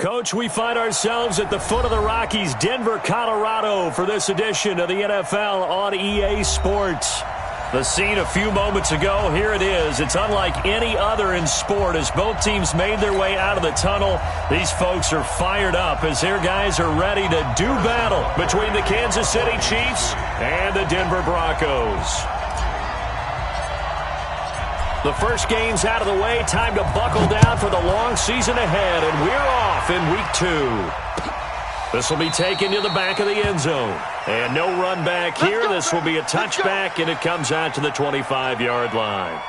Coach, we find ourselves at the foot of the Rockies, Denver, Colorado, for this edition of the NFL on EA Sports. The scene a few moments ago, here it is. It's unlike any other in sport as both teams made their way out of the tunnel. These folks are fired up as their guys are ready to do battle between the Kansas City Chiefs and the Denver Broncos. The first game's out of the way. Time to buckle down for the long season ahead, and we're off in week 2. This will be taken to the back of the end zone. And no run back here. This will be a touchback, and it comes out to the 25-yard line.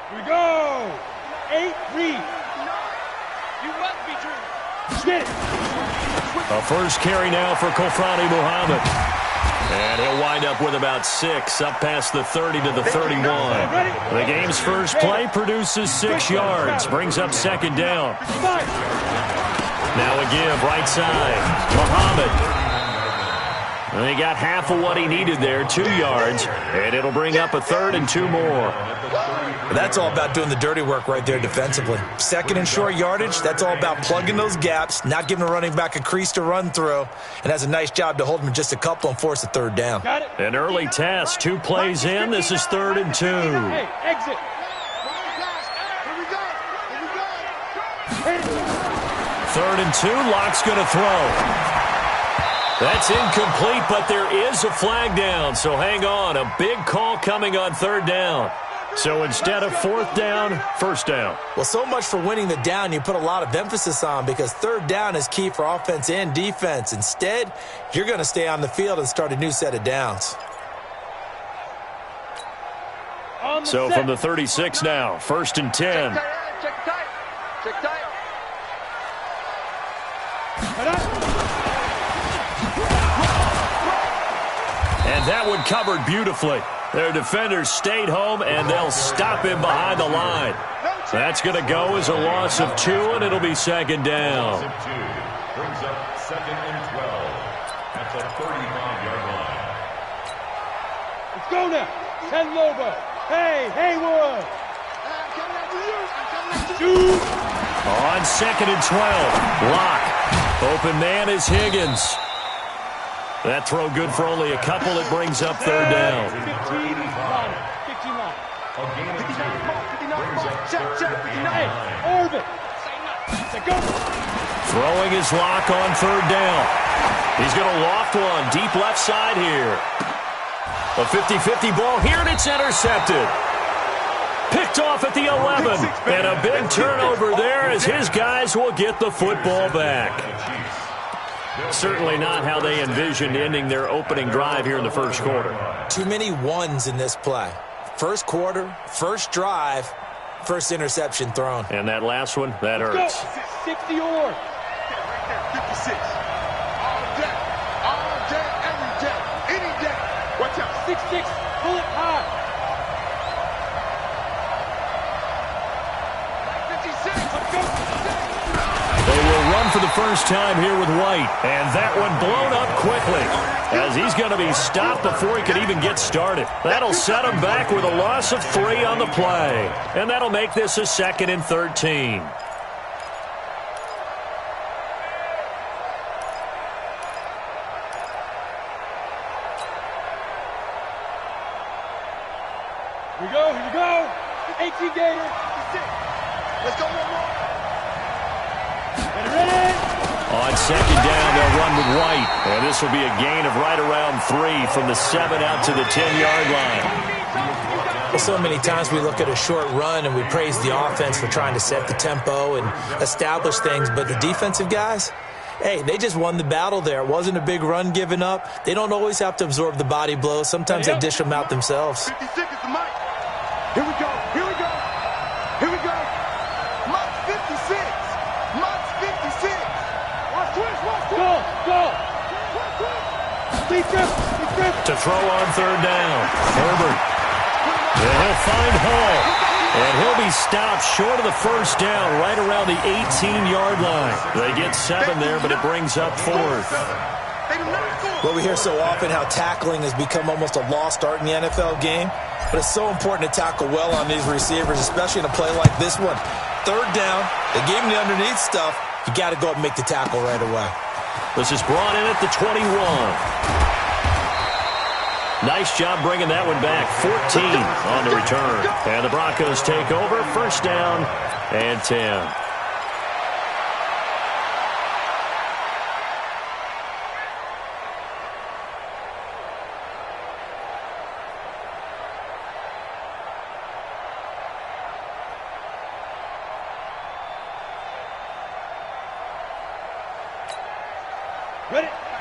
Here we go! 8 read. You must be true. Get it. A first carry now for Kofrani Muhammad. And he'll wind up with about 6, up past the 30 to the 31. The game's first play produces 6 yards, brings up second down. Now a give, right side. Muhammad. And he got half of what he needed there, 2 yards, and it'll bring up a 3rd and 2 more. That's all about doing the dirty work right there defensively. Second and short yardage, that's all about plugging those gaps, not giving a running back a crease to run through, and has a nice job to hold him just a couple and force a 3rd down. An early test, 2 plays in, this is 3rd and 2. Hey, exit. 3rd and 2, Locke's going to throw. That's incomplete, but there is a flag down, so hang on. A big call coming on 3rd down. So instead of 4th down, 1st down. Well, so much for winning the down you put a lot of emphasis on because 3rd down is key for offense and defense. Instead, you're going to stay on the field and start a new set of downs. So from the 36 now, 1st and 10. Check tight. Check tight. And that one covered beautifully. Their defenders stayed home, and they'll stop him behind the line. That's going to go as a loss of 2, and it'll be 2nd down. Brings up 2nd and 12. That's a 35-yard line. Let's go now. 10 Lobo. Hey, Haywood. Shoot. On 2nd and 12, Locke. Open man is Higgins. That throw good for only a couple. It brings up 3rd down. 15 line. 15 line. A gain of 2. Brings up 3rd and 9. Orbit. Go. Throwing his Locke on 3rd down. He's going to loft one deep left side here. A 50-50 ball here, and it's intercepted. Picked off at the 11. And a big turnover there as his guys will get the football back. Certainly not how they envisioned ending their opening drive here in the first quarter. Too many ones in this play. First quarter, first drive, first interception thrown. And that last one, that hurts. 60 or. 56. All day, every day, any day. Watch out. 6-6. Pull it high. 56. Let's go. They will run for the first time here with White. And that one blown up quickly as he's going to be stopped before he could even get started. That'll set him back with a loss of 3 on the play. And that'll make this a 2nd and 13. Here we go. Here we go. 18 Gator. Let's go. On 2nd down, they'll run with White. And this will be a gain of right around 3 from the 7 out to the 10-yard line. Well, so many times we look at a short run and we praise the offense for trying to set the tempo and establish things. But the defensive guys, hey, they just won the battle there. It wasn't a big run given up. They don't always have to absorb the body blows. Sometimes they dish them out themselves. 56 is the mic. Here we go. Here we go. Here we go. Mark 56. Mark 56. Watch twist. Watch twist. Go. Go. Beat them. to throw on third down. Herbert. And he'll find Hall. And he'll be stopped short of the first down right around the 18-yard line. They get 7 there, but it brings up 4th. Well, we hear so often how tackling has become almost a lost art in the NFL game. But it's so important to tackle well on these receivers, especially in a play like this one. Third down, they gave him the underneath stuff. You got to go up and make the tackle right away. This is brought in at the 21. Nice job bringing that one back. 14 on the return. And the Broncos take over. First down and 10.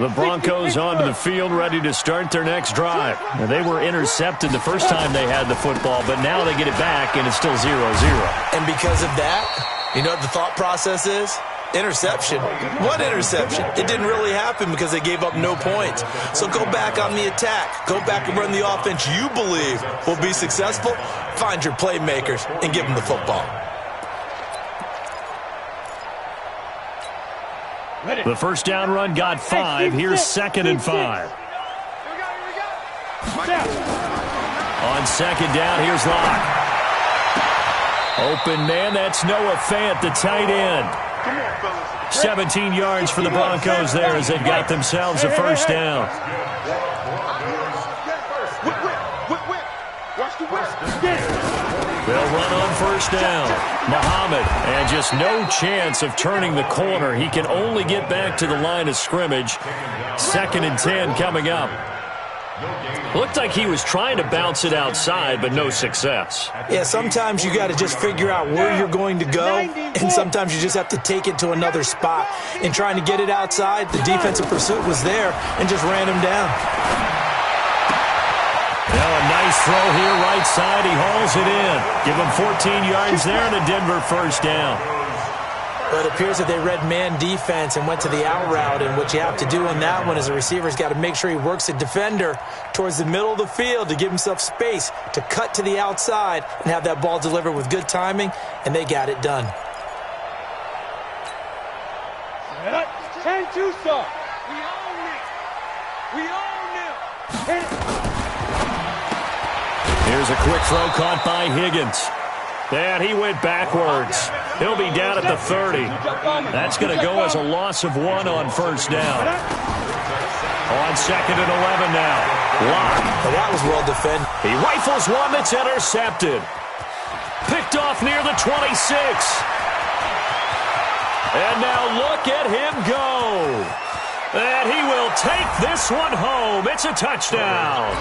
The Broncos onto the field, ready to start their next drive. And they were intercepted the first time they had the football, but now they get it back, and it's still 0-0. And because of that, you know what the thought process is? Interception. What interception? It didn't really happen because they gave up no points. So go back on the attack. Go back and run the offense you believe will be successful. Find your playmakers and give them the football. The first down run got 5. Here's 2nd and 5. On second down, here's Locke. Open man, that's Noah Fant, the tight end. 17 yards for the Broncos there as they've got themselves a first down. They'll run on first down. Muhammad, and just no chance of turning the corner. He can only get back to the line of scrimmage. 2nd and 10 coming up. Looked like he was trying to bounce it outside, but no success. Yeah, sometimes you got to just figure out where you're going to go, and sometimes you just have to take it to another spot. In trying to get it outside, the defensive pursuit was there and just ran him down. Now a nice throw here, right side. He hauls it in. Give him 14 yards there and a Denver first down. But it appears that they read man defense and went to the out route, and what you have to do on that one is the receiver's got to make sure he works the defender towards the middle of the field to give himself space to cut to the outside and have that ball delivered with good timing, and they got it done. And Tucson. We own it. We own it. Here's a quick throw caught by Higgins. And he went backwards. He'll be down at the 30. That's going to go as a loss of 1 on first down. On 2nd and 11 now. Locke. Well, that was well defended. He rifles one that's intercepted. Picked off near the 26. And now look at him go. And he will take this one home. It's a touchdown.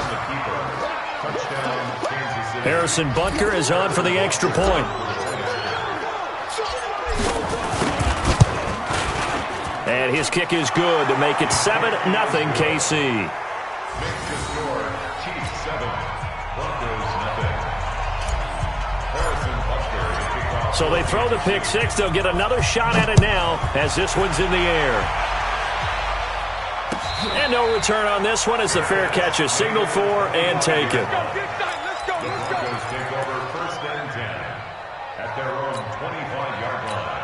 Harrison Butker is on for the extra point. And his kick is good to make it 7-0 KC. So they throw the pick six. They'll get another shot at it now as this one's in the air. And no return on this one as the fair catch is signaled for and taken. Broncos take over 1st and 10 at their own 25-yard line.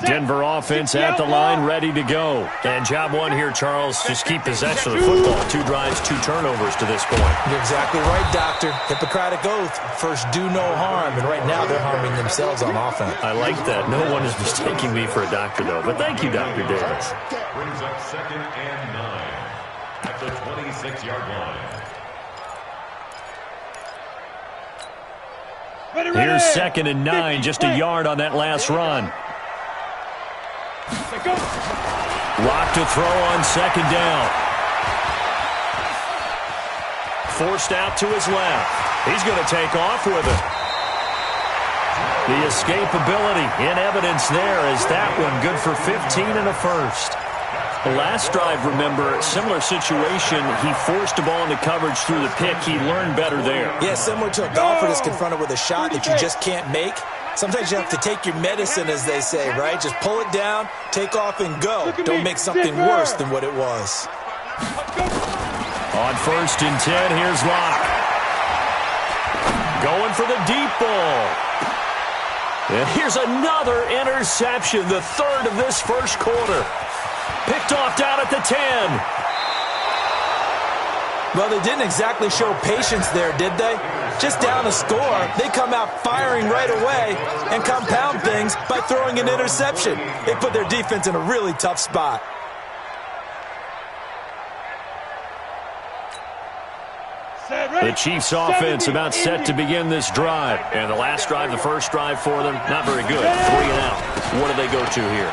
Denver offense at the line, ready to go. And job one here, Charles, just keep possession of the football. 2 drives, 2 turnovers to this point. You're exactly right, Doctor. Hippocratic oath. First, do no harm. And right now, they're harming themselves on offense. I like that. No one is mistaking me for a doctor, though. But thank you, Dr. Davis. Brings up 2nd and 9 at the 26-yard line. Here's 2nd and 9, just a yard on that last run. Lock to throw on 2nd down. Forced out to his left. He's going to take off with it. The escapability in evidence there is that one good for 15 and a first. The last drive, remember, similar situation. He forced the ball into coverage through the pick. He learned better there. Yeah, similar to a golfer that's confronted with a shot that you just can't make. Sometimes you have to take your medicine, as they say, right? Just pull it down, take off, and go. Don't make something worse than what it was. On 1st and 10, here's Locke. Going for the deep ball. And here's another interception, the third of this first quarter. Picked off down at the 10. Well, they didn't exactly show patience there, did they? Just down a score, they come out firing right away and compound things by throwing an interception. They put their defense in a really tough spot. The Chiefs' offense about set to begin this drive. And the last drive, the first drive for them, not very good. 3 and out. What do they go to here?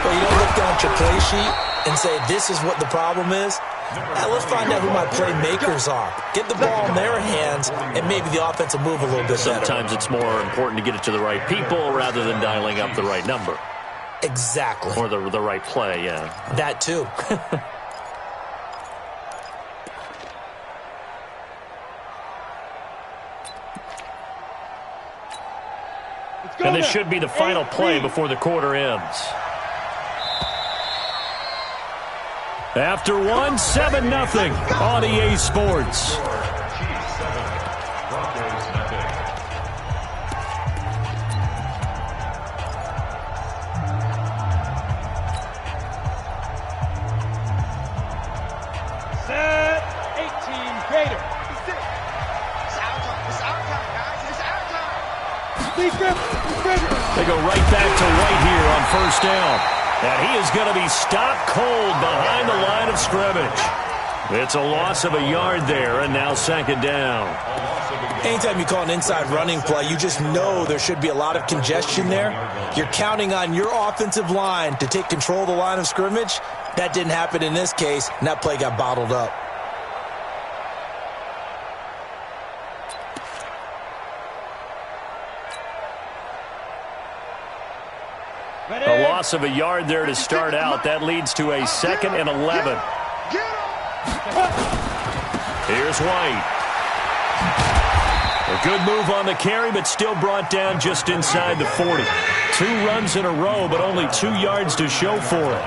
Well, you don't look down at your play sheet and say, this is what the problem is. Now, let's find out who my playmakers are. Get the ball in their hands, and maybe the offense will move a little bit better. Sometimes it's more important to get it to the right people rather than dialing up the right number. Exactly. Or the right play, yeah. That too. And this should be the final play before the quarter ends. After 1, 7-0 on EA Sports. Set 18 Gator. It's our time, guys. It's our time. They go right back to White here on 1st down. And he is going to be stopped cold behind the line of scrimmage. It's a loss of a yard there, and now 2nd down. Anytime you call an inside running play, you just know there should be a lot of congestion there. You're counting on your offensive line to take control of the line of scrimmage. That didn't happen in this case, and that play got bottled up. A loss of a yard there to start out. That leads to a 2nd and 11. Here's White. A good move on the carry, but still brought down just inside the 40. 2 runs in a row, but only 2 yards to show for it.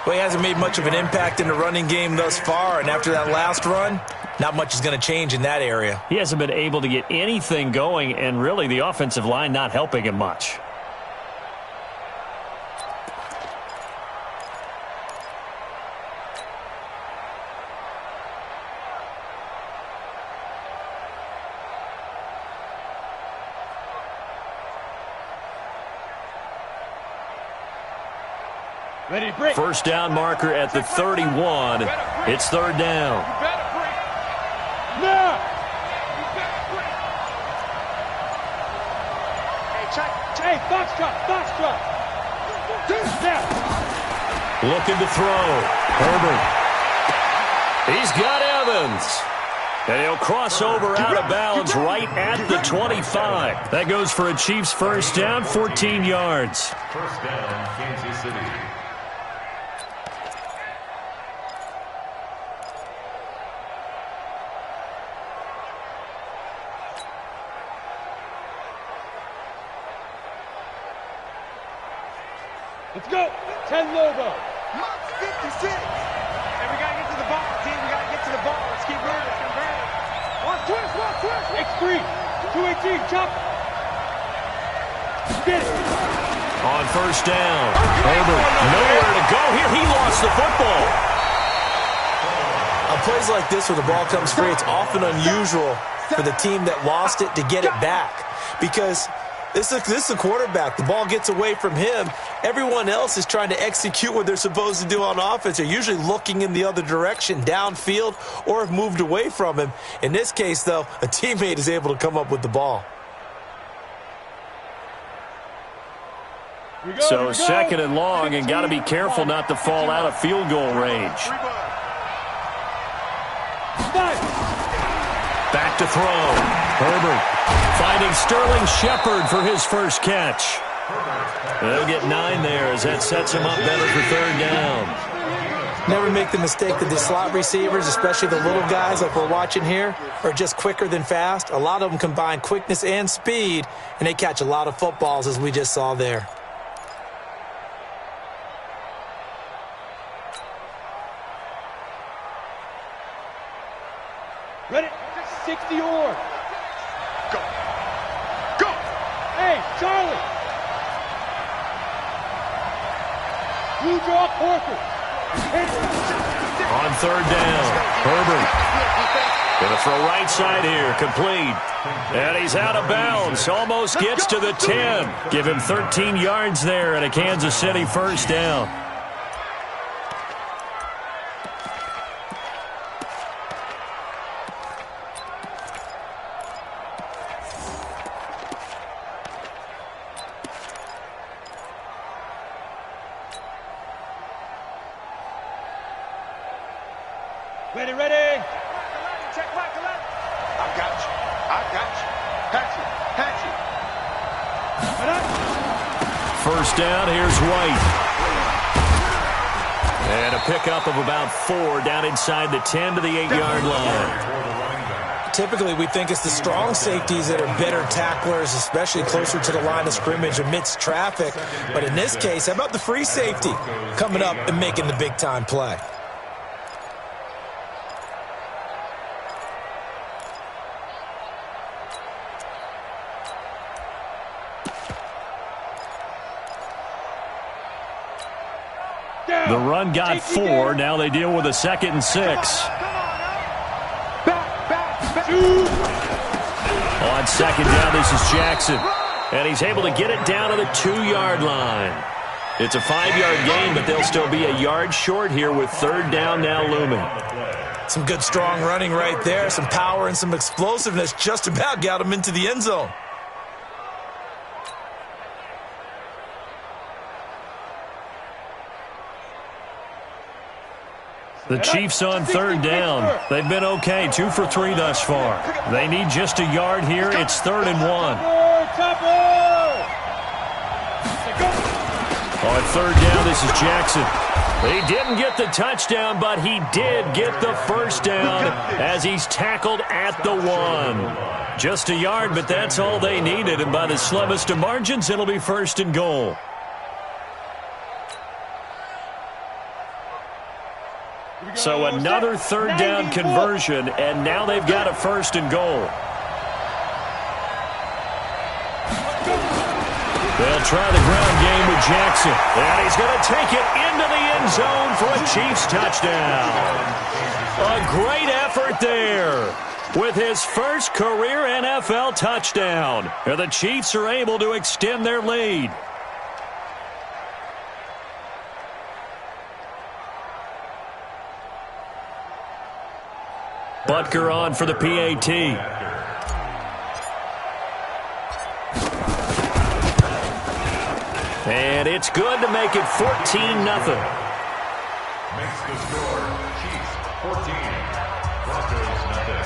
Well, he hasn't made much of an impact in the running game thus far, and after that last run, not much is going to change in that area. He hasn't been able to get anything going, and really the offensive line not helping him much. Ready to break. 1st down marker at the 31. It's 3rd down. Now. Hey, Foxtrot. Looking to throw. Herbert. He's got Evans. And he'll cross over out of bounds right at the 25. That goes for a Chiefs 1st down, 14 yards. 1st down, Kansas City. Let's go. 10 logo. Mark 56. And we got to get to the ball, team. We got to get to the ball. Let's keep moving. Watch twist. X3. 218. Chop. Get it. On 1st down. Herbert nowhere to go here. He lost the football. On plays like this where the ball comes free, it's often unusual for the team that lost it to get it back. Because this is a quarterback. The ball gets away from him. Everyone else is trying to execute what they're supposed to do on offense. They're usually looking in the other direction, downfield, or have moved away from him. In this case, though, a teammate is able to come up with the ball. So 2nd and long, and got to be careful not to fall out of field goal range. Back to throw. Herbert finding Sterling Shepard for his first catch. They'll get 9 there as that sets him up better for 3rd down. Never make the mistake that the slot receivers, especially the little guys like we're watching here, are just quicker than fast. A lot of them combine quickness and speed, and they catch a lot of footballs, as we just saw there. Ready? 60 or. Go. Go. Hey, Charlie. You draw Corker. On third down, Herbert. Going to throw right side here, complete. And he's out of bounds, almost gets to the 10. Give him 13 yards there and a Kansas City first down. Ready, ready. Check back to left. I got you. I got you. Patch it. First down, here's White. And a pickup of about 4 down inside the 10 to the 8-yard line. Typically, we think it's the strong safeties that are better tacklers, especially closer to the line of scrimmage amidst traffic. But in this case, how about the free safety coming up and making the big-time play? The run got 4. Now they deal with a 2nd and 6. On 2nd down, this is Jackson. And he's able to get it down to the 2-yard line. It's a 5-yard gain, but they'll still be a yard short here with 3rd down now looming. Some good, strong running right there. Some power and some explosiveness just about got him into the end zone. The Chiefs on 3rd down. They've been okay, 2 for 3 thus far. They need just a yard here. It's 3rd and 1. On 3rd down, this is Jackson. He didn't get the touchdown, but he did get the first down as he's tackled at the 1. Just a yard, but that's all they needed, and by the slimmest of margins, it'll be 1st and goal. So another 3rd down conversion, and now they've got a 1st and goal. They'll try the ground game with Jackson, and he's going to take it into the end zone for a Chiefs touchdown. A great effort there with his first career NFL touchdown. And the Chiefs are able to extend their lead. Butker on for the PAT. And it's good to make it 14-0. Makes the score Chiefs 14, Broncos nothing.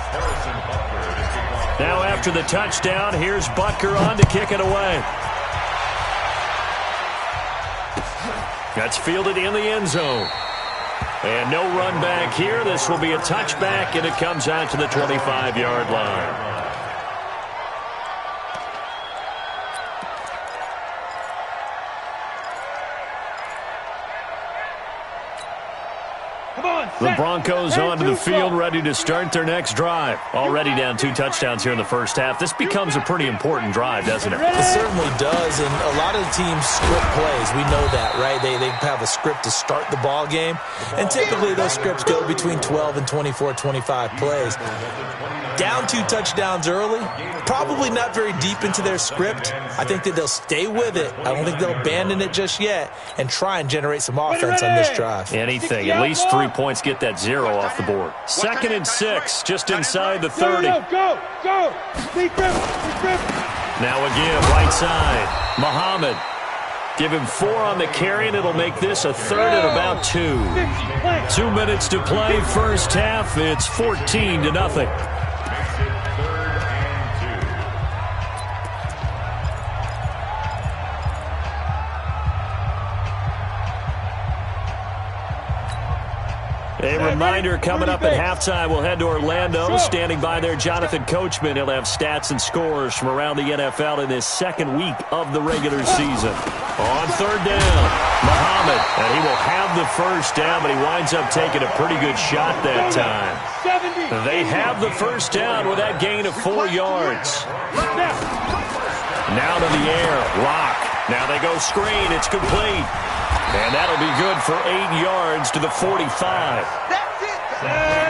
Harrison Butker to kick off. Now after the touchdown, here's Butker on to kick it away. That's fielded in the end zone. And no run back here. This will be a touchback, and it comes out to the 25-yard line. The Broncos onto the field, ready to start their next drive. Already down 2 touchdowns here in the first half. This becomes a pretty important drive, doesn't it? It certainly does, and a lot of the teams script plays. We know that, right? They have a script to start the ball game, and typically those scripts go between 12 and 24, 25 plays. Down 2 touchdowns early, probably not very deep into their script. I think that they'll stay with it. I don't think they'll abandon it just yet and try and generate some offense on this drive. Anything, at least 3 points, get that 0 off the board. 2nd and 6, just inside the 30. Go. Now again, right side, Muhammad. Give him 4 on the carry, and it'll make this a 3rd and about 2. 2 minutes to play, first half. It's 14-0. A reminder coming up at halftime, we'll head to Orlando. Standing by there, Jonathan Coachman. He'll have stats and scores from around the NFL in this second week of the regular season. On third down, Muhammad, and he will have the first down, but he winds up taking a pretty good shot that time. They have the first down with that gain of 4 yards. Now to the air, Rock. Now they go screen, it's complete. And that'll be good for 8 yards to the 45.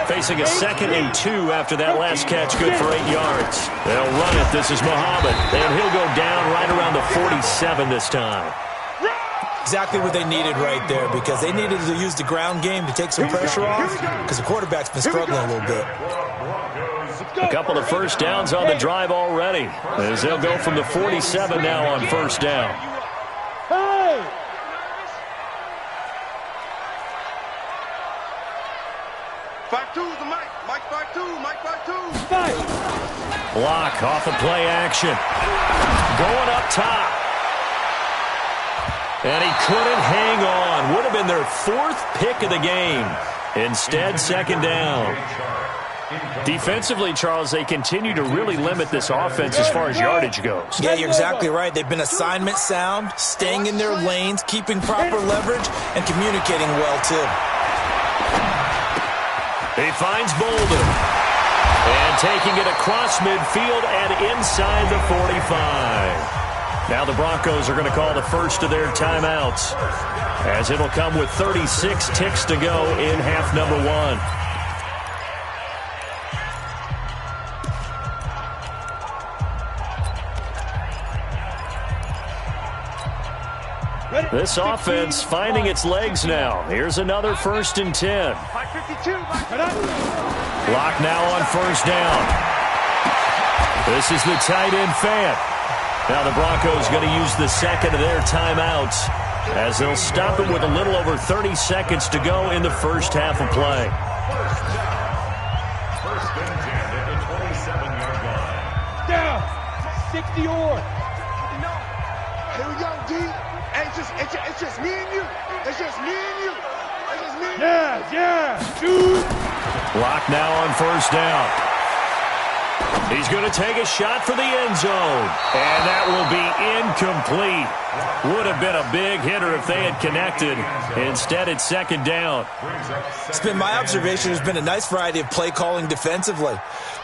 Facing a 2nd and 2 after that last catch, good for 8 yards. They'll run it. This is Muhammad. And he'll go down right around the 47 this time. Exactly what they needed right there, because they needed to use the ground game to take some pressure off, because the quarterback's been struggling a little bit. A couple of first downs on the drive already, as they'll go from the 47 now on first down. Hey! Mike 5-2. Block off of play action. Going up top. And he couldn't hang on. Would have been their 4th pick of the game. Instead, 2nd down. Defensively, Charles, they continue to really limit this offense as far as yardage goes. Yeah, you're exactly right. They've been assignment sound, staying in their lanes, keeping proper leverage, and communicating well, too. He finds Bolden. And taking it across midfield and inside the 45. Now the Broncos are going to call the first of their timeouts, as it'll come with 36 ticks to go in half number 1. This offense finding its legs now. Here's another 1st and 10. Lock now on first down. This is the tight end Fant. Now the Broncos going to use the 2nd of their timeouts, as they'll stop it with a little over 30 seconds to go in the first half of play. First and 10 at the 27-yard line. Down. 60 or. Here we go, D. Hey, it's just me and you. It's just me and you. It's just me and you. Yeah, dude. Lock now on first down. He's going to take a shot for the end zone. And that will be incomplete. Would have been a big hitter if they had connected. Instead, it's 2nd down. It's been my observation there's been a nice variety of play calling defensively.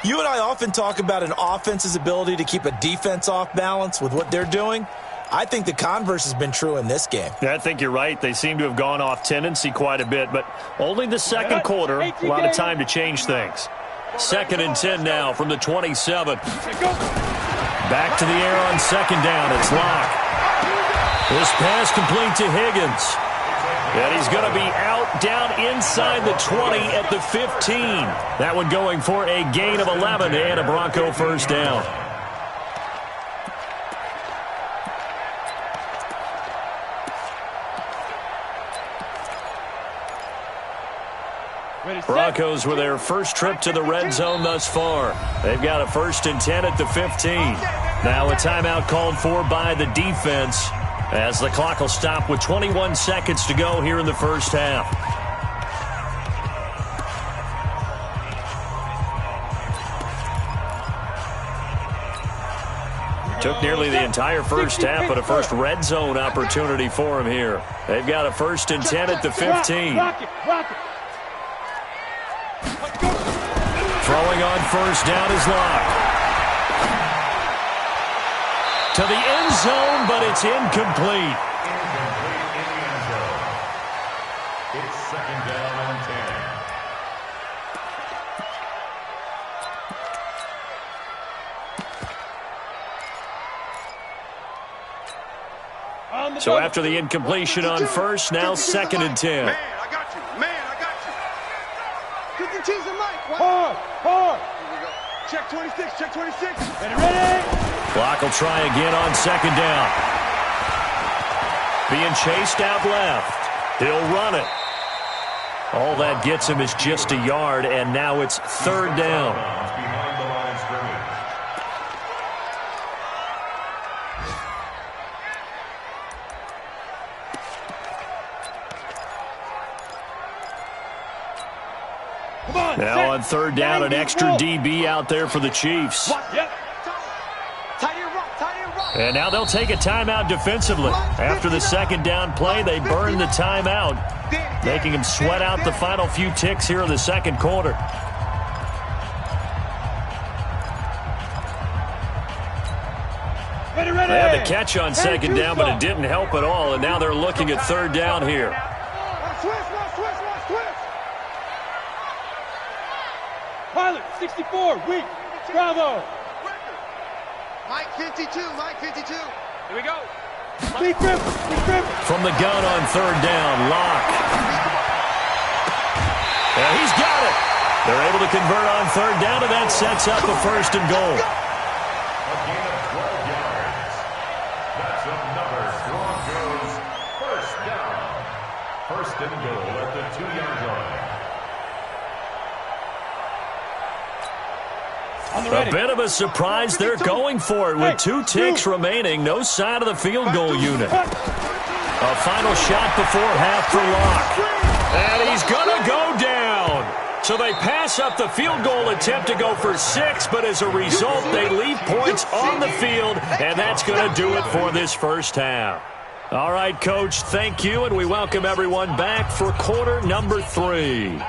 You and I often talk about an offense's ability to keep a defense off balance with what they're doing. I think the converse has been true in this game. Yeah, I think you're right. They seem to have gone off tendency quite a bit, but only the second quarter, a lot of time to change things. 2nd and 10 now from the 27. Back to the air on 2nd down. It's Locke. This pass complete to Higgins. And he's going to be out down inside the 20 at the 15. That one going for a gain of 11 and a Bronco first down. Broncos with their first trip to the red zone thus far. They've got a 1st and 10 at the 15. Now a timeout called for by the defense, as the clock will stop with 21 seconds to go here in the first half. Took nearly the entire first half, but a first red zone opportunity for him here. They've got a 1st and 10 at the 15. Throwing on first down is Locke. To the end zone, but it's incomplete. It's 2nd down and 10. So after the incompletion on first, now 2nd and 10. Man, I got you. Cookie cheese and Mike. Hard. Here we go. Check 26. Ready? Clock will try again on 2nd down. Being chased out left. He'll run it. All that gets him is just a yard, and now it's 3rd down. Behind the line of scrimmage. Now on third down, an extra DB out there for the Chiefs. And now they'll take a timeout defensively. After the second down play, they burn the timeout, making them sweat out the final few ticks here in the second quarter. They had the catch on second down, but it didn't help at all, and now they're looking at third down here. Pilot, 64, weak, bravo. Mike 52, Mike 52. Here we go. Big grip. From the gun on third down, Locke. Yeah, he's got it. They're able to convert on third down, and that sets up a first and goal. A gain of 12 yards. That's another strong goes first down. First and goal at the 2-yard line. A bit of a surprise. They're going for it with 2 ticks remaining. No sign of the field goal unit. A final shot before half for Locke. And he's going to go down. So they pass up the field goal attempt to go for 6, but as a result, they leave points on the field, and that's going to do it for this first half. All right, Coach, thank you, and we welcome everyone back for quarter number 3.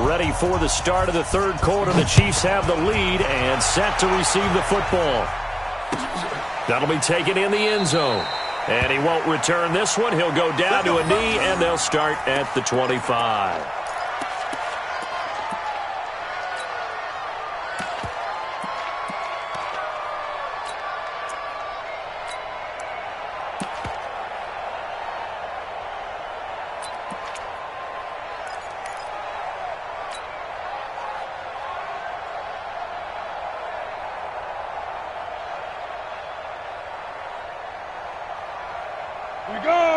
Ready for the start of the third quarter. The Chiefs have the lead and set to receive the football. That'll be taken in the end zone. And he won't return this one. He'll go down to a knee, and they'll start at the 25.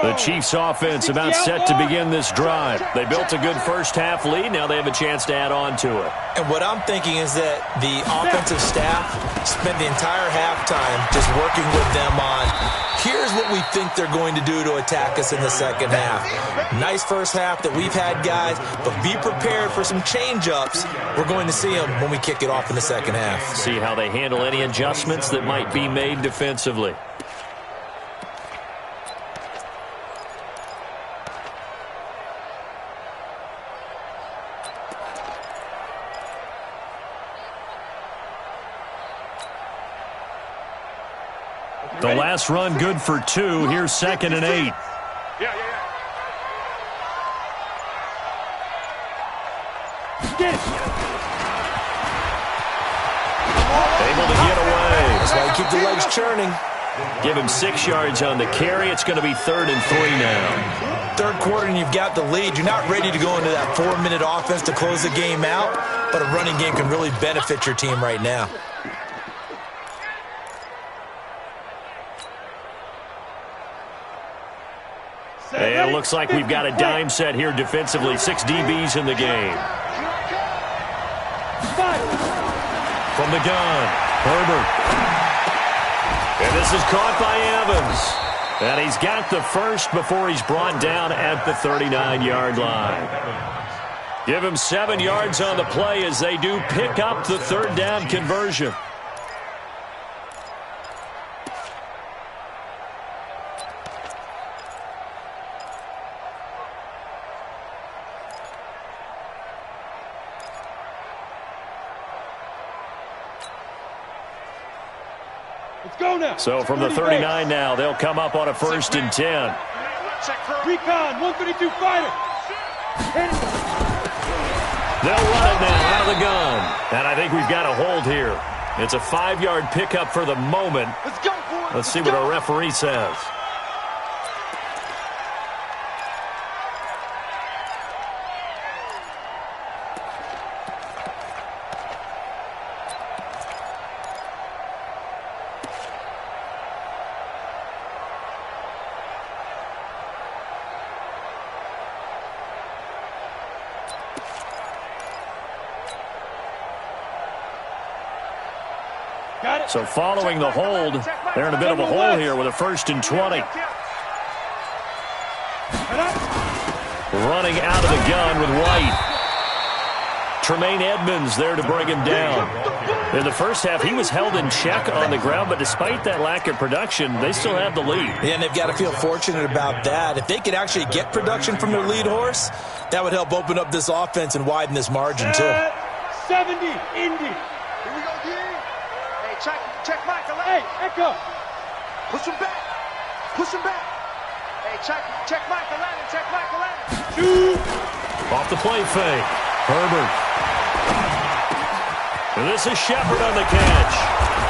The Chiefs offense about set to begin this drive. They built a good first half lead. Now they have a chance to add on to it. And what I'm thinking is that the offensive staff spent the entire halftime just working with them on, here's what we think they're going to do to attack us in the second half. Nice first half that we've had, guys, but be prepared for some change-ups. We're going to see them when we kick it off in the second half. See how they handle any adjustments that might be made defensively. The last run good for 2. Here's 2nd and 8. Able to get away. That's why you keep the legs churning. Give him 6 yards on the carry. It's going to be 3rd and 3 now. Third quarter and you've got the lead. You're not ready to go into that 4-minute offense to close the game out, but a running game can really benefit your team right now. And it looks like we've got a dime set here defensively. 6 DBs in the game. From the gun, Herbert. And this is caught by Evans. And he's got the first before he's brought down at the 39-yard line. Give him 7 yards on the play as they do pick up the third down conversion. So from the 39 now, they'll come up on a 1st and 10. Recon, 132 fighter. They'll run it now out of the gun. And I think we've got a hold here. It's a 5-yard pickup for the moment. Let's see what our referee says. So following the hold, they're in a bit of a hole here with a 1st and 20. Running out of the gun with White. Tremaine Edmonds there to bring him down. In the first half, he was held in check on the ground, but despite that lack of production, they still have the lead. Yeah, and they've got to feel fortunate about that. If they could actually get production from their lead horse, that would help open up this offense and widen this margin, too. 70, Indy. Here we go, D. Hey, check Michael. Hey, Echo. Push him back. Push him back. Hey, check Michael Lennon. Check Michael Lennon. Shoot. Off the play fake. Herbert. And this is Shepard on the catch.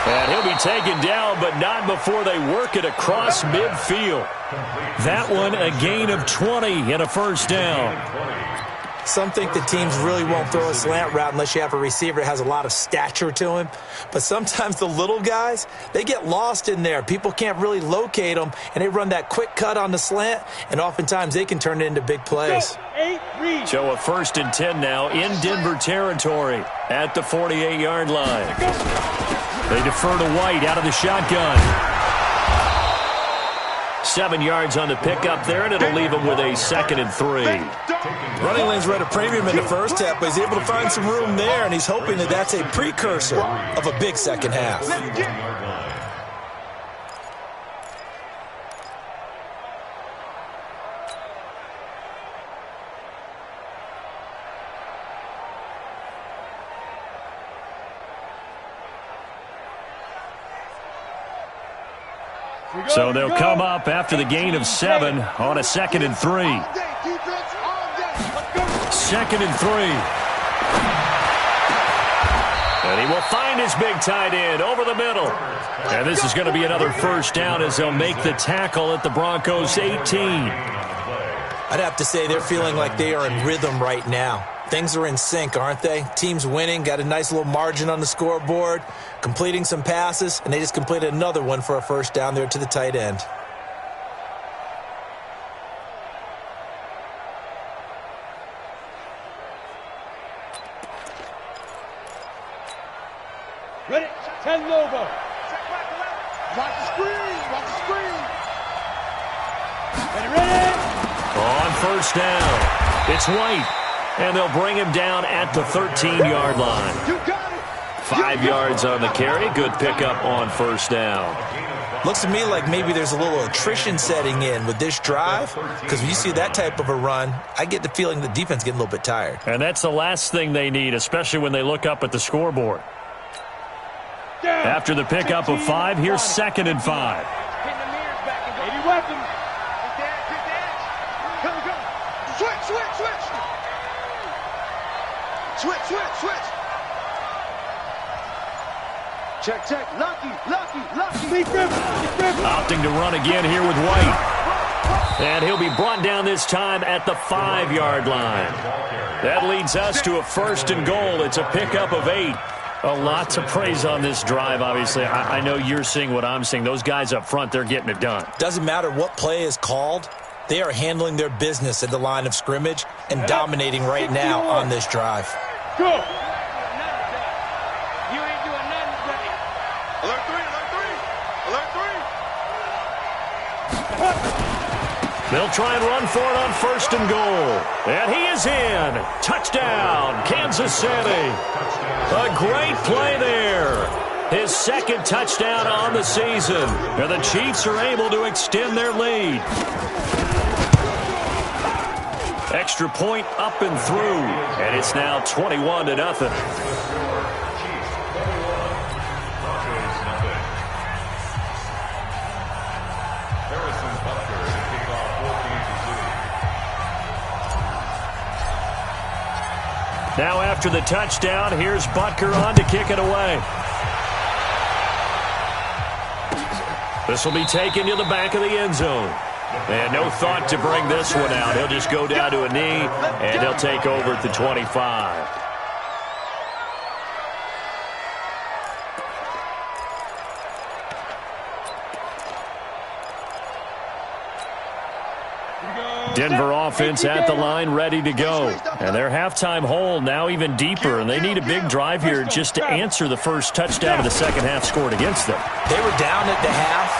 And he'll be taken down, but not before they work it across midfield. That one, a gain of 20 and a 1st down. Some think the teams really won't throw a slant route unless you have a receiver that has a lot of stature to him. But sometimes the little guys, they get lost in there. People can't really locate them, and they run that quick cut on the slant, and oftentimes they can turn it into big plays. So a 1st and 10 now in Denver territory at the 48-yard line. They defer to White out of the shotgun. 7 yards on the pickup there, and it'll leave him with a 2nd and 3. Running lanes were at a premium in the first half, but he's able to find some room there, and he's hoping that that's a precursor of a big second half. So they'll come up after the gain of 7 on a 2nd and 3. 2nd and 3. And he will find his big tight end over the middle. And this is going to be another 1st down as they'll make the tackle at the Broncos' 18. I'd have to say they're feeling like they are in rhythm right now. Things are in sync, aren't they? Team's winning, got a nice little margin on the scoreboard, completing some passes, and they just completed another one for a 1st down there to the tight end. Ready? 10 Lobo. Watch the screen. Watch the screen. Ready? On 1st down, it's White. And they'll bring him down at the 13-yard line. 5 yards on the carry. Good pickup on 1st down. Looks to me like maybe there's a little attrition setting in with this drive, because when you see that type of a run, I get the feeling the defense getting a little bit tired. And that's the last thing they need, especially when they look up at the scoreboard. After the pickup of 5, here's 2nd and 5. 80 weapons. Switch. Check. Lucky. Opting to run again here with White. And he'll be brought down this time at the 5-yard line. That leads us to a 1st and goal. It's a pickup of 8. A lot to praise on this drive, obviously. I know you're seeing what I'm seeing. Those guys up front, they're getting it done. Doesn't matter what play is called. They are handling their business at the line of scrimmage and dominating right now on this drive. Go! Alert 3. They'll try and run for it on 1st and goal. And he is in. Touchdown, Kansas City. A great play there. His 2nd touchdown on the season. And the Chiefs are able to extend their lead. Extra point up and through. And it's now 21-0. Now after the touchdown, here's Butker on to kick it away. This will be taken to the back of the end zone. And no thought to bring this one out. He'll just go down to a knee, and he'll take over at the 25. Denver offense at the line, ready to go. And their halftime hole now even deeper, and they need a big drive here just to answer the first touchdown of the second half scored against them. They were down at the half.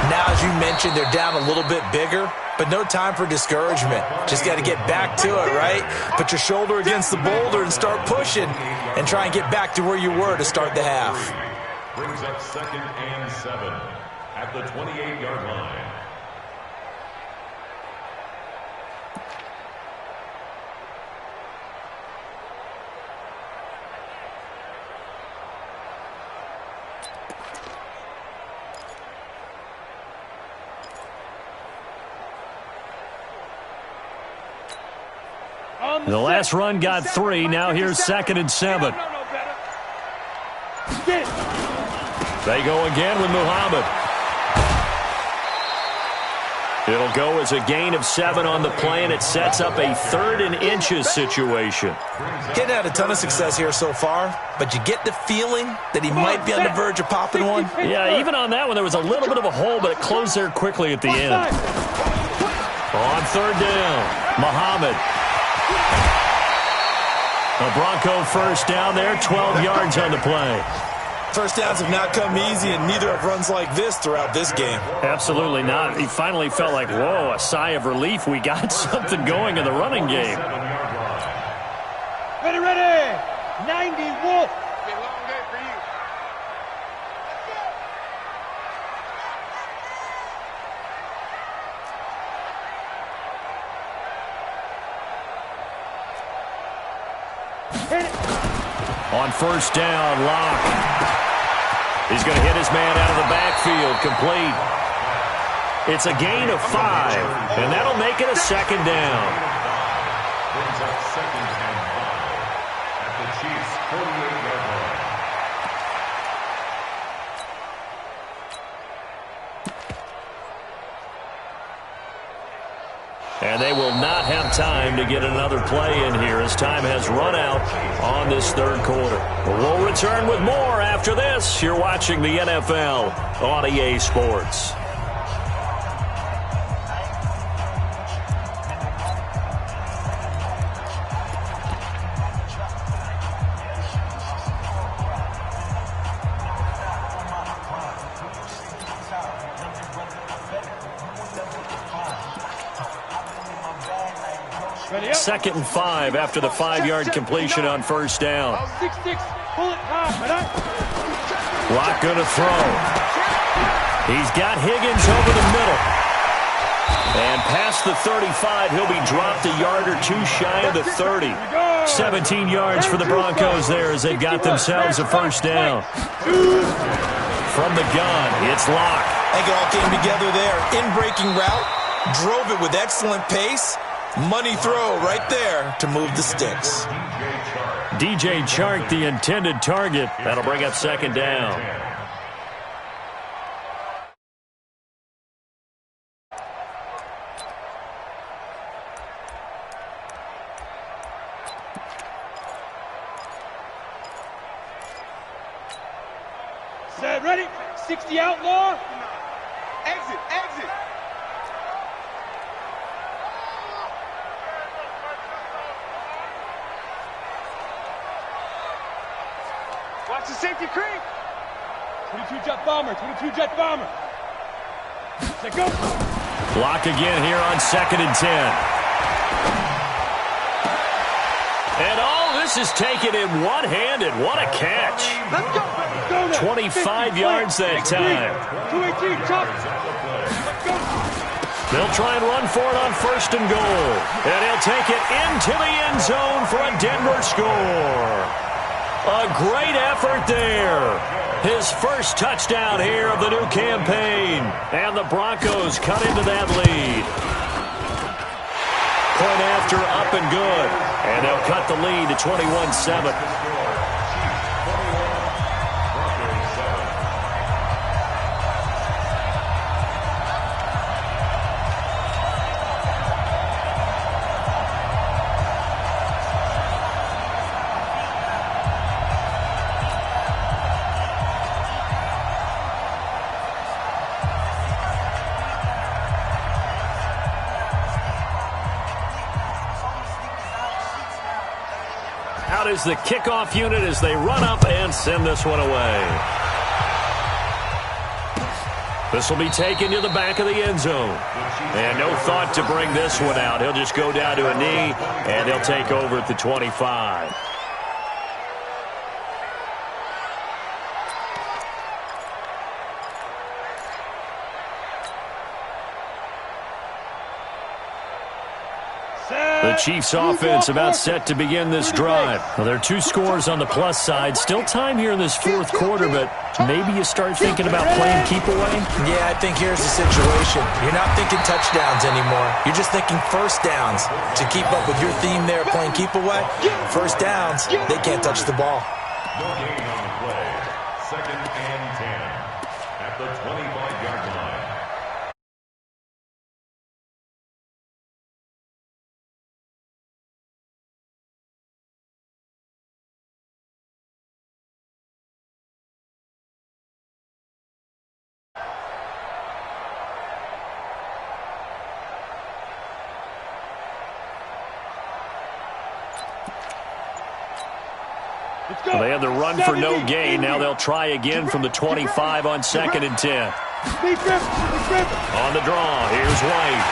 Now, as you mentioned, they're down a little bit bigger, but no time for discouragement. Just got to get back to it, right? Put your shoulder against the boulder and start pushing and try and get back to where you were to start the half. Brings up 2nd and 7 at the 28-yard line. The last run got 3. Now here's 2nd and 7. They go again with Muhammad. It'll go as a gain of 7 on the play, and it sets up a 3rd and inches situation. Getting had a ton of success here so far, but you get the feeling that he might be on the verge of popping one. Yeah, even on that one, there was a little bit of a hole, but it closed there quickly at the end. On 3rd down, Muhammad. A Bronco first down there, 12 yards on the play. First downs have not come easy, and neither have runs like this throughout this game. Absolutely not. He finally felt like, whoa, a sigh of relief. We got something going in the running game. Ready, ready. 90 Wolf. Be a long day for you. On 1st down, Locke. He's going to hit his man out of the backfield, complete. It's a gain of 5, and that'll make it a 2nd down. Brings up 2nd and 5 at the Chiefs' 48-yard line. And they will not have time to get another play in here as time has run out on this 3rd quarter. We'll return with more after this. You're watching the NFL on EA Sports. Second and 5 after the 5-yard completion on 1st down. 6-6. Pull it high. Locke going to throw. He's got Higgins over the middle. And past the 35, he'll be dropped a yard or 2 shy of the 30. 17 yards for the Broncos there as they've got themselves a 1st down. From the gun, it's Locke. I think it all came together there. In-breaking route, drove it with excellent pace. Money throw right there to move the sticks. DJ Chark, the intended target. That'll bring up 2nd down. Set, ready. 60 outlaw. Exit, exit. Watch the safety creep. 22 jet bomber. 22 jet bomber. Set, go. Block again here on 2nd and 10. And all this is taken in one-handed. What a catch. Let's go. 25 yards that time. 218, chop. They'll try and run for it on 1st and goal. And he'll take it into the end zone for a Denver score. A great effort there. His first touchdown here of the new campaign. And the Broncos cut into that lead. Point after, up and good. And they'll cut the lead to 21-7. out as the kickoff unit as they run up and send this one away. This will be taken to the back of the end zone. And no thought to bring this one out. He'll just go down to a knee, and they'll take over at the 25. The Chiefs offense about set to begin this drive. Well, there are 2 scores on the plus side. Still time here in this fourth quarter, but maybe you start thinking about playing keep away? Yeah, I think here's the situation. You're not thinking touchdowns anymore. You're just thinking first downs. To keep up with your theme there, playing keep away, first downs, they can't touch the ball. No gain on the play. 2nd and 10 at the 25-yard line. Well, they had the run for no gain. Now they'll try again from the 25 on 2nd and 10. On the draw, here's White.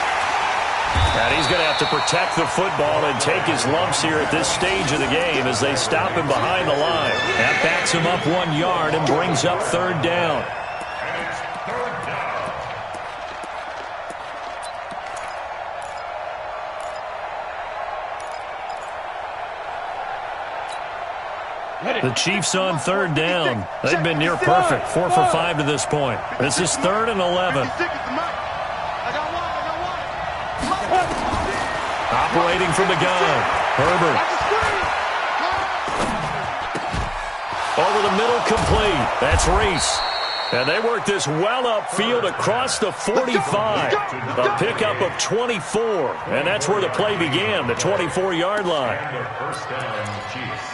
And he's going to have to protect the football and take his lumps here at this stage of the game as they stop him behind the line. That backs him up 1 yard and brings up 3rd down. And it's 3rd down. The Chiefs on 3rd down. They've been near perfect, 4 for 5 to this point. This is 3rd and 11. Operating from the gun, Herbert. Over the middle, complete. That's Reese. And they work this well upfield across the 45. A pickup of 24. And that's where the play began, the 24-yard line. And a first down, Chiefs.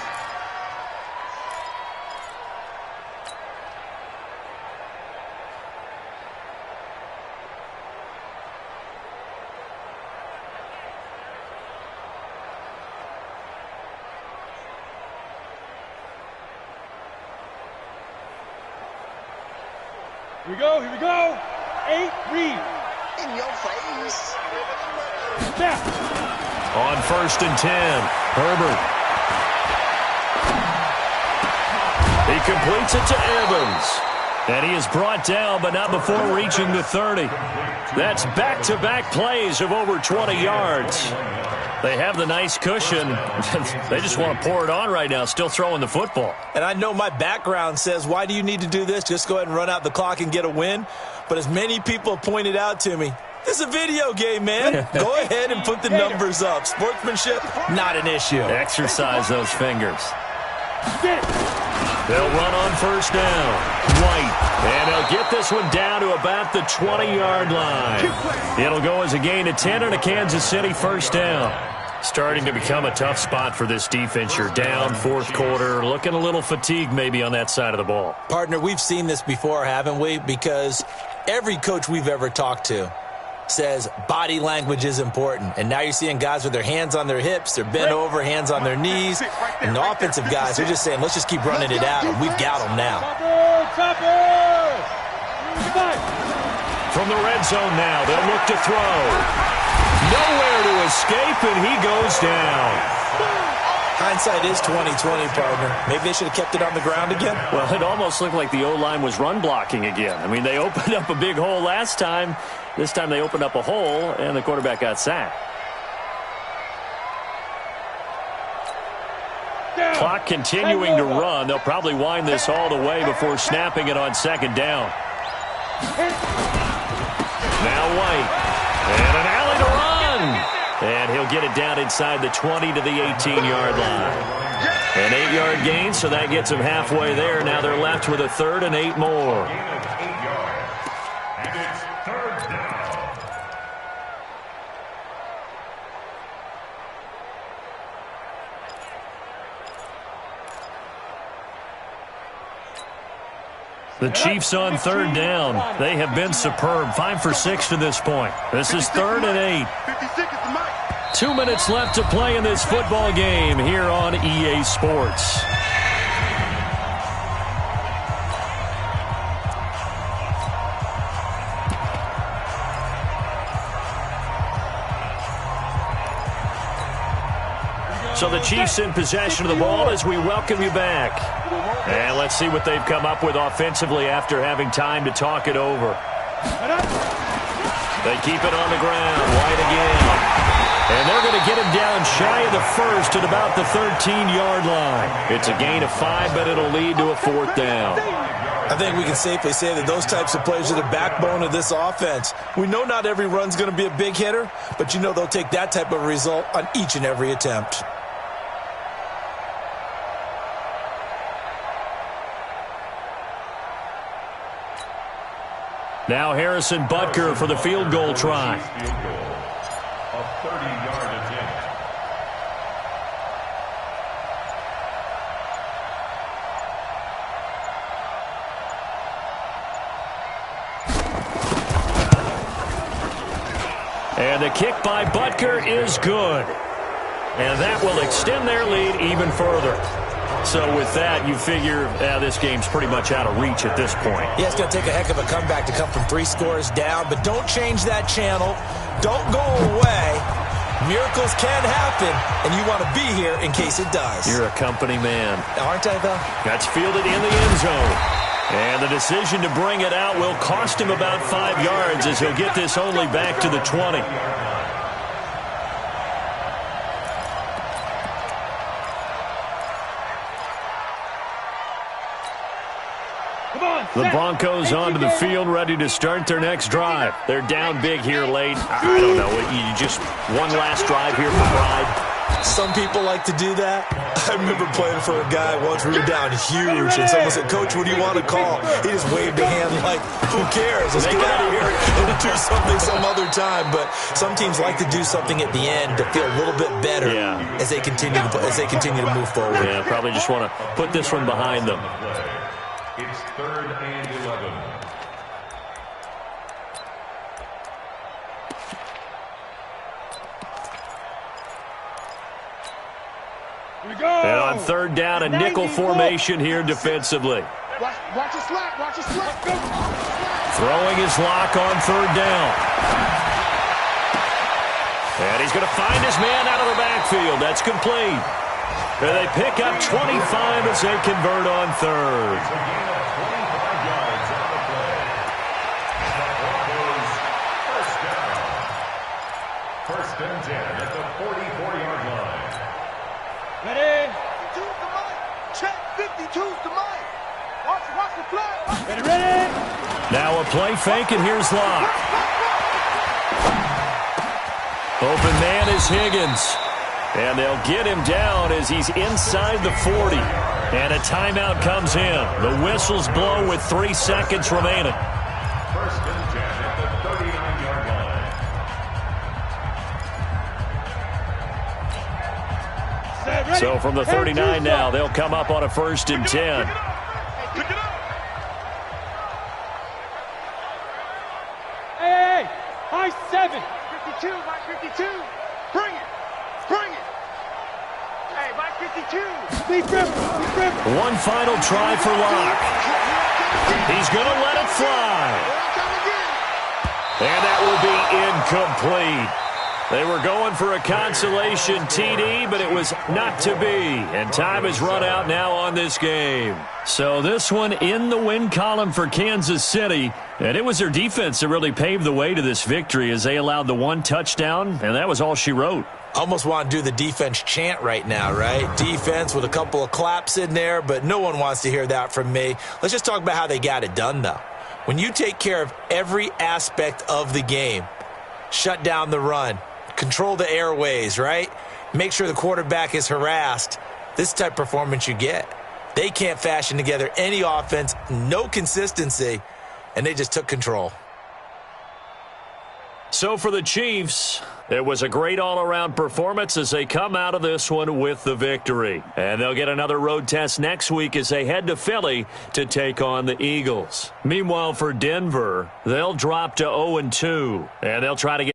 Here we go, here we go. 8, read. In your face. Snap. On 1st and 10, Herbert. He completes it to Evans. And he is brought down, but not before reaching the 30. That's back-to-back plays of over 20 yards. They have the nice cushion. They just want to pour it on right now, still throwing the football. And I know my background says, why do you need to do this? Just go ahead and run out the clock and get a win. But as many people pointed out to me, this is a video game, man. Go ahead and put the numbers up. Sportsmanship, not an issue. Exercise those fingers. They'll run on 1st down. White. And they'll get this one down to about the 20-yard line. It'll go as a gain of 10 and a Kansas City 1st down. Starting to become a tough spot for this defense. You're down 4th quarter. Looking a little fatigued maybe on that side of the ball. Partner, we've seen this before, haven't we? Because every coach we've ever talked to says body language is important. And now you're seeing guys with their hands on their hips, they're bent over, hands on their knees. And the offensive guys, they're just saying, let's just keep running it out, and we've got them now. From the red zone now, they'll look to throw. Nowhere to escape, and he goes down. Hindsight is 20/20, partner. Maybe they should have kept it on the ground again. Well, it almost looked like the O-line was run blocking again. I mean, they opened up a big hole last time. This time they opened up a hole, and the quarterback got sacked. Clock continuing to run. They'll probably wind this all the way before snapping it on 2nd down. Now White. And an alley to run. And he'll get it down inside the 20 to the 18-yard line. An 8-yard gain, so that gets him halfway there. Now they're left with a 3rd and 8 more. Gain of 8 yards. And it's 3rd down. The Chiefs on third down. They have been superb. 5 for 6 to this point. This is 3rd and 8. 56 is the mic. 2 minutes left to play in this football game here on EA Sports. So the Chiefs in possession of the ball as we welcome you back. And let's see what they've come up with offensively after having time to talk it over. They keep it on the ground. White again. And they're going to get him down shy of the first at about the 13-yard line. It's a gain of 5, but it'll lead to a 4th down. I think we can safely say that those types of plays are the backbone of this offense. We know not every run's going to be a big hitter, but you know they'll take that type of result on each and every attempt. Now Harrison Butker for the field goal try. Field goal. A 30-yard attempt. And the kick by Butker is good. And that will extend their lead even further. So with that, you figure this game's pretty much out of reach at this point. Yeah, it's going to take a heck of a comeback to come from 3 scores down, but don't change that channel. Don't go away. Miracles can happen, and you want to be here in case it does. You're a company man. Aren't I, though? That's fielded in the end zone. And the decision to bring it out will cost him about 5 yards as he'll get this only back to the 20. The Broncos onto the field, ready to start their next drive. They're down big here late. I don't know. You just one last drive here for pride. Some people like to do that. I remember playing for a guy once. We were down huge, and someone said, "Coach, what do you want to call?" He just waved a hand like, "Who cares? Let's get out of here and do something some other time." But some teams like to do something at the end to feel a little bit better as they continue to move forward. Yeah, probably just want to put this one behind them. It's 3rd and 11. Here we go. And on 3rd down, a nickel formation here defensively. Watch it slap. Watch it slap. Throwing his lock on 3rd down. And he's going to find his man out of the backfield. That's complete. And they pick up 25 as they convert on 3rd. It's a gain of 25 yards on the play. The Broncos first down. 1st and 10 at the 44-yard line. Ready? 52's the mic. Check. 52's the mic. Watch the flag. Ready? Now a play fake, and here's Locke. Open man is Higgins. And they'll get him down as he's inside the 40. And a timeout comes in. The whistles blow with 3 seconds remaining. 1st and 10 at the 39-yard line. So from the 39 now, they'll come up on a 1st and 10. Pick it up. Hey, high 7. 52, Mike 52. Bring it. Hey, Mike 52. Deep river. One final try for Locke. He's going to let it fly. And that will be incomplete. They were going for a consolation TD, but it was not to be. And time has run out now on this game. So this one in the win column for Kansas City. And it was their defense that really paved the way to this victory as they allowed the 1 touchdown, and that was all she wrote. Almost want to do the defense chant right now, right? Defense with a couple of claps in there, but no one wants to hear that from me. Let's just talk about how they got it done, though. When you take care of every aspect of the game, shut down the run, control the airways, right? Make sure the quarterback is harassed. This type of performance you get. They can't fashion together any offense, no consistency, and they just took control. So for the Chiefs, It was a great all-around performance as they come out of this one with the victory. And they'll get another road test next week as they head to Philly to take on the Eagles. Meanwhile, for Denver, they'll drop to 0-2, and they'll try to get